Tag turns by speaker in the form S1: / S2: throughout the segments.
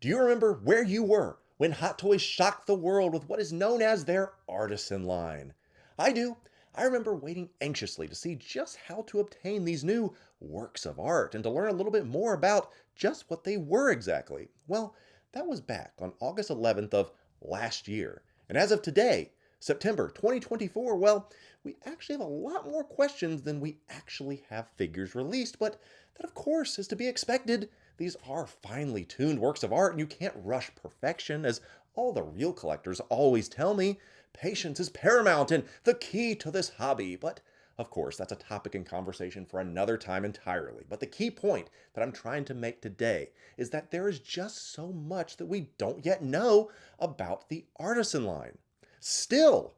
S1: Do you remember where you were when Hot Toys shocked the world with what is known as their Artisan line? I do. I remember waiting anxiously to see just how to obtain these new works of art and to learn a little bit more about just what they were exactly. Well, that was back on August 11th of last year. And as of today, September 2024, well, we actually have a lot more questions than we actually have figures released, but that of course is to be expected. These are finely tuned works of art and you can't rush perfection, as all the real collectors always tell me. Patience is paramount and the key to this hobby, but of course, that's a topic and conversation for another time entirely. But the key point that I'm trying to make today is that there is just so much that we don't yet know about the Artisan line. Still,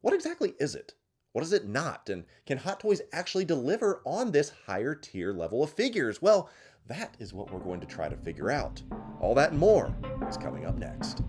S1: what exactly is it? What is it not? And can Hot Toys actually deliver on this higher tier level of figures? Well, that is what we're going to try to figure out. All that and more is coming up next.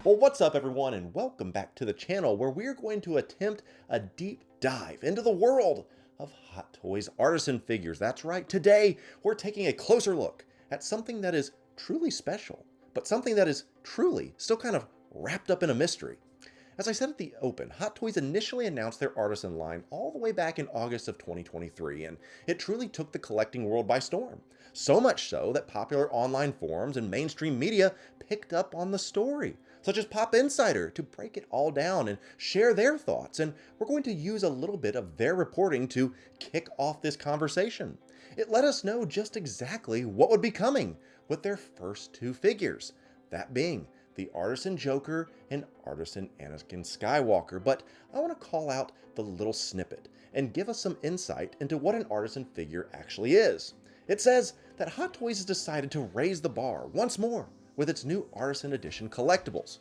S1: Well, what's up everyone, and welcome back to the channel where we're going to attempt a deep dive into the world of Hot Toys Artisan figures. That's right, today we're taking a closer look at something that is truly special, but something that is truly still kind of wrapped up in a mystery. As I said at the open, Hot Toys initially announced their Artisan line all the way back in August of 2023, and it truly took the collecting world by storm. So much so that popular online forums and mainstream media picked up on the story, such as Pop Insider, to break it all down and share their thoughts, and we're going to use a little bit of their reporting to kick off this conversation. It let us know just exactly what would be coming with their first two figures, that being the Artisan Joker and Artisan Anakin Skywalker. But I want to call out the little snippet and give us some insight into what an Artisan figure actually is. It says that Hot Toys has decided to raise the bar once more with its new Artisan Edition collectibles.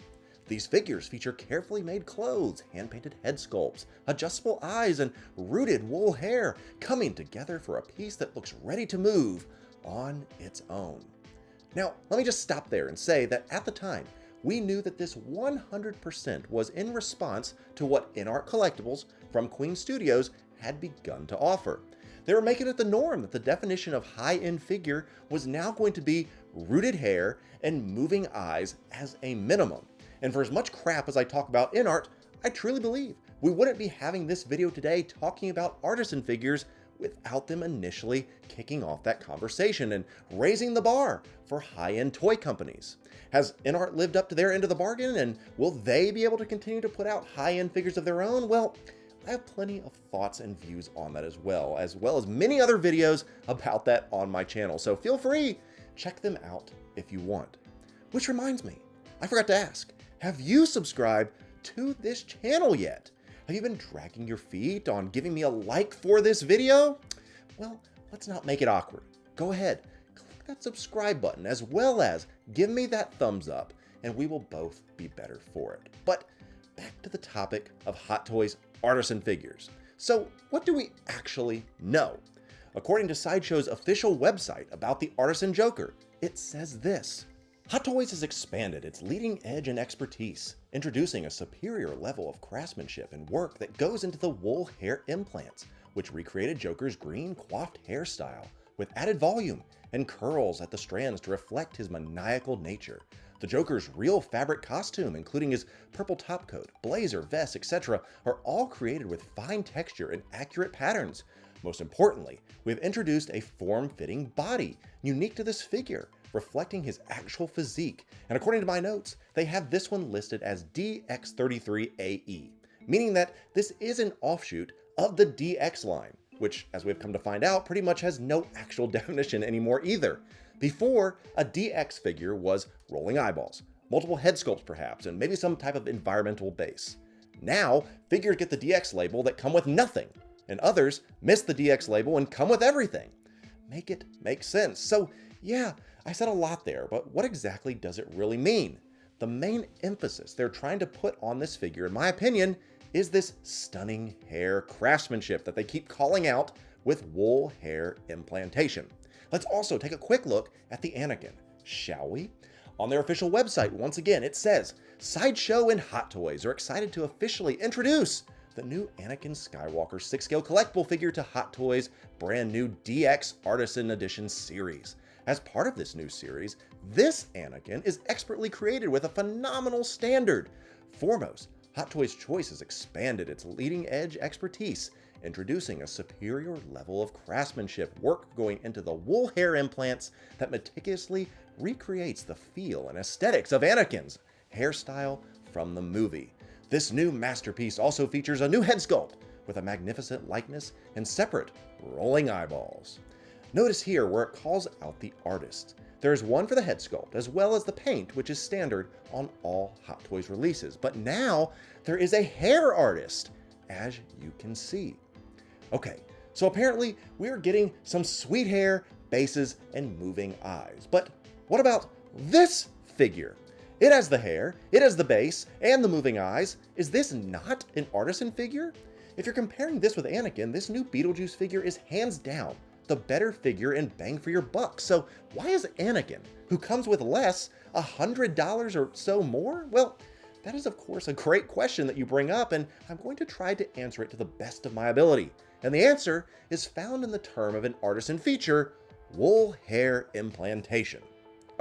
S1: These figures feature carefully made clothes, hand-painted head sculpts, adjustable eyes, and rooted wool hair coming together for a piece that looks ready to move on its own. Now, let me just stop there and say that at the time, we knew that this 100% was in response to what InArt Collectibles from Queen Studios had begun to offer. They were making it the norm that the definition of high-end figure was now going to be rooted hair and moving eyes as a minimum. And for as much crap as I talk about InArt, I truly believe we wouldn't be having this video today talking about Artisan figures without them initially kicking off that conversation and raising the bar for high-end toy companies. Has InArt lived up to their end of the bargain, and will they be able to continue to put out high-end figures of their own? Well, I have plenty of thoughts and views on that as well as many other videos about that on my channel, so feel free, check them out if you want. Which reminds me, I forgot to ask, have you subscribed to this channel yet? Have you been dragging your feet on giving me a like for this video? Well, let's not make it awkward. Go ahead, click that subscribe button as well as give me that thumbs up and we will both be better for it. But back to the topic of Hot Toys Artisan figures. So what do we actually know? According to Sideshow's official website about the Artisan Joker, it says this: Hot Toys has expanded its leading edge and expertise, introducing a superior level of craftsmanship and work that goes into the wool hair implants, which recreated Joker's green coiffed hairstyle with added volume and curls at the strands to reflect his maniacal nature. The Joker's real fabric costume, including his purple topcoat, blazer, vest, etc., are all created with fine texture and accurate patterns. Most importantly, we've introduced a form-fitting body unique to this figure, reflecting his actual physique, and according to my notes, they have this one listed as DX33AE, meaning that this is an offshoot of the DX line, which, as we've come to find out, pretty much has no actual definition anymore either. Before, a DX figure was rolling eyeballs, multiple head sculpts perhaps, and maybe some type of environmental base. Now, figures get the DX label that come with nothing, and others miss the DX label and come with everything. Make it make sense. So yeah, I said a lot there, but what exactly does it really mean? The main emphasis they're trying to put on this figure, in my opinion, is this stunning hair craftsmanship that they keep calling out with wool hair implantation. Let's also take a quick look at the Anakin, shall we? On their official website, once again, it says, Sideshow and Hot Toys are excited to officially introduce the new Anakin Skywalker 6-scale collectible figure to Hot Toys' brand new DX Artisan Edition series. As part of this new series, this Anakin is expertly created with a phenomenal standard. Foremost, Hot Toys Choice has expanded its leading-edge expertise, introducing a superior level of craftsmanship, work going into the wool hair implants that meticulously recreates the feel and aesthetics of Anakin's hairstyle from the movie. This new masterpiece also features a new head sculpt with a magnificent likeness and separate rolling eyeballs. Notice here where it calls out the artist. There is one for the head sculpt as well as the paint, which is standard on all Hot Toys releases. But now there is a hair artist, as you can see. Okay, so apparently we are getting some sweet hair, bases, and moving eyes. But what about this figure? It has the hair, it has the base, and the moving eyes. Is this not an Artisan figure? If you're comparing this with Anakin, this new Beetlejuice figure is hands down the better figure and bang for your buck. So why is Anakin, who comes with less, $100 or so more? Well, that is of course a great question that you bring up, and I'm going to try to answer it to the best of my ability. And the answer is found in the term of an Artisan feature, wool hair implantation.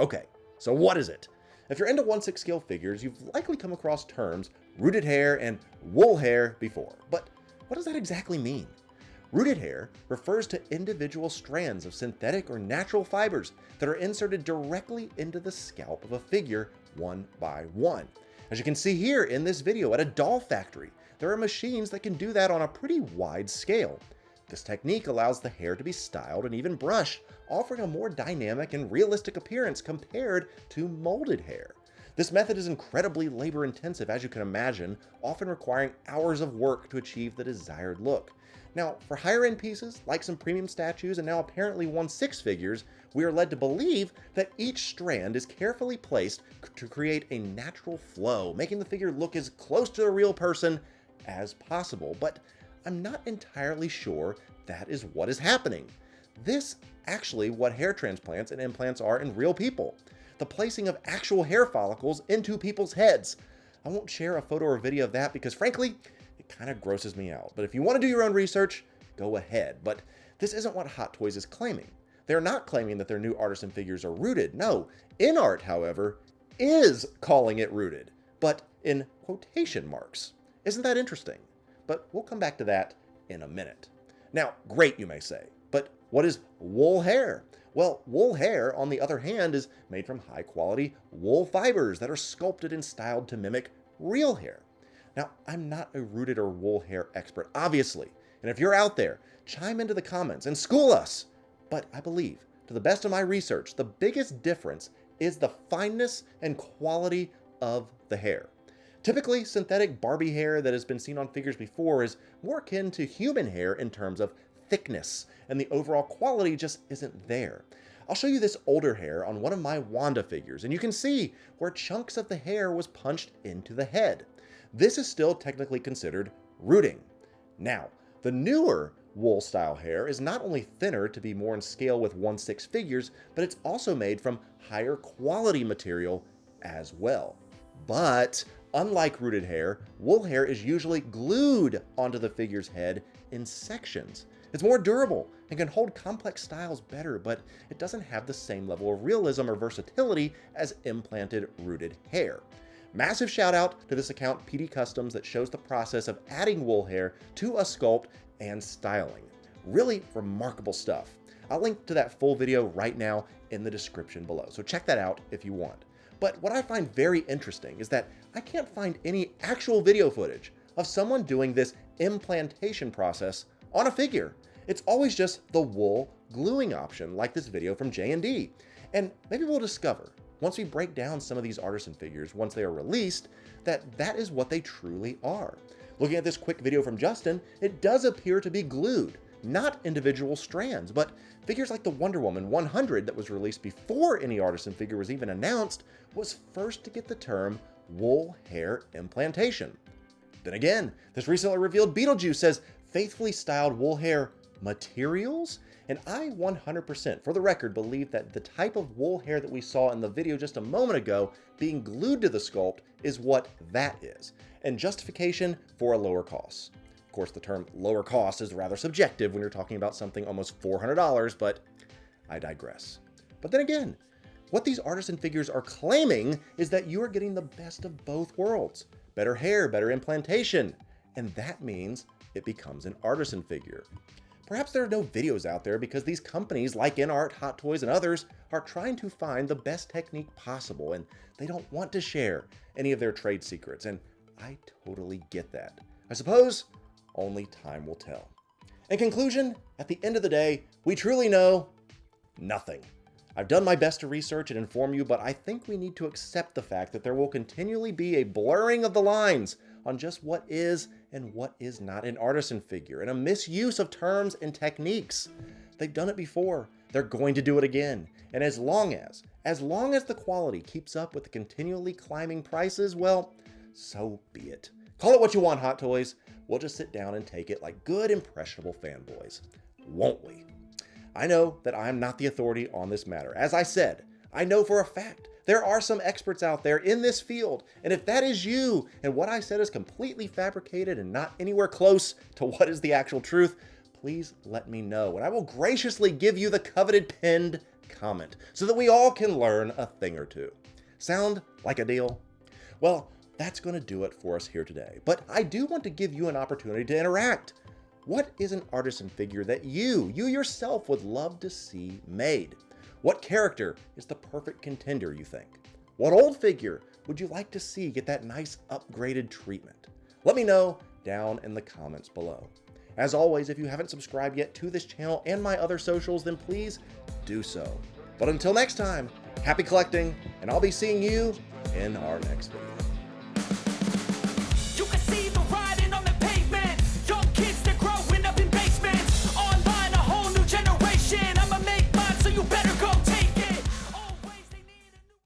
S1: Okay, so what is it? If you're into 1/6 scale figures, you've likely come across terms rooted hair and wool hair before. But what does that exactly mean? Rooted hair refers to individual strands of synthetic or natural fibers that are inserted directly into the scalp of a figure one by one. As you can see here in this video at a doll factory, there are machines that can do that on a pretty wide scale. This technique allows the hair to be styled and even brushed, offering a more dynamic and realistic appearance compared to molded hair. This method is incredibly labor intensive, as you can imagine, often requiring hours of work to achieve the desired look. Now, for higher end pieces, like some premium statues and now apparently 1/6 figures, we are led to believe that each strand is carefully placed to create a natural flow, making the figure look as close to the real person as possible. But I'm not entirely sure that is what is happening. This actually what hair transplants and implants are in real people. The placing of actual hair follicles into people's heads. I won't share a photo or video of that because frankly, it kind of grosses me out. But if you want to do your own research, go ahead. But this isn't what Hot Toys is claiming. They're not claiming that their new Artisan figures are rooted. No, InArt, however, is calling it rooted, but in quotation marks. Isn't that interesting? But we'll come back to that in a minute. Now, great, you may say, but what is wool hair? Well, wool hair, on the other hand, is made from high-quality wool fibers that are sculpted and styled to mimic real hair. Now, I'm not a rooted or wool hair expert, obviously, and if you're out there, chime into the comments and school us. But I believe, to the best of my research, the biggest difference is the fineness and quality of the hair. Typically, synthetic Barbie hair that has been seen on figures before is more akin to human hair in terms of thickness, and the overall quality just isn't there. I'll show you this older hair on one of my Wanda figures, and you can see where chunks of the hair was punched into the head. This is still technically considered rooting. Now, the newer wool style hair is not only thinner to be more in scale with 1/6 figures, but it's also made from higher quality material as well. But unlike rooted hair, wool hair is usually glued onto the figure's head in sections. It's more durable and can hold complex styles better, but it doesn't have the same level of realism or versatility as implanted rooted hair. Massive shout out to this account, PD Customs, that shows the process of adding wool hair to a sculpt and styling. Really remarkable stuff. I'll link to that full video right now in the description below, so check that out if you want. But what I find very interesting is that I can't find any actual video footage of someone doing this implantation process on a figure. It's always just the wool gluing option, like this video from J&D. And maybe we'll discover, once we break down some of these Artisan figures, once they are released, that is what they truly are. Looking at this quick video from Justin, it does appear to be glued, not individual strands, but figures like the Wonder Woman 100 that was released before any Artisan figure was even announced was first to get the term wool hair implantation. Then again, this recently revealed Beetlejuice says faithfully styled wool hair materials, And I 100%, for the record, believe that the type of wool hair that we saw in the video just a moment ago being glued to the sculpt is what that is, and justification for a lower cost. Of course, the term lower cost is rather subjective when you're talking about something almost $400, but I digress. But then again, what these artisan figures are claiming is that you are getting the best of both worlds. Better hair, better implantation, and that means it becomes an artisan figure. Perhaps there are no videos out there because these companies like InArt, Hot Toys, and others are trying to find the best technique possible, and they don't want to share any of their trade secrets, and I totally get that. I suppose only time will tell. In conclusion, at the end of the day, we truly know nothing. I've done my best to research and inform you, but I think we need to accept the fact that there will continually be a blurring of the lines on just what is and what is not an artisan figure, and a misuse of terms and techniques. They've done it before. They're going to do it again. And as long as the quality keeps up with the continually climbing prices, well, so be it. Call it what you want, Hot Toys. We'll just sit down and take it like good, impressionable fanboys, won't we? I know that I'm not the authority on this matter. As I said, I know for a fact there are some experts out there in this field, and if that is you, and what I said is completely fabricated and not anywhere close to what is the actual truth, please let me know, and I will graciously give you the coveted pinned comment so that we all can learn a thing or two. Sound like a deal? Well, that's going to do it for us here today, but I do want to give you an opportunity to interact. What is an artisan figure that you yourself would love to see made? What character is the perfect contender, you think? What old figure would you like to see get that nice upgraded treatment? Let me know down in the comments below. As always, if you haven't subscribed yet to this channel and my other socials, then please do so. But until next time, happy collecting, and I'll be seeing you in our next video.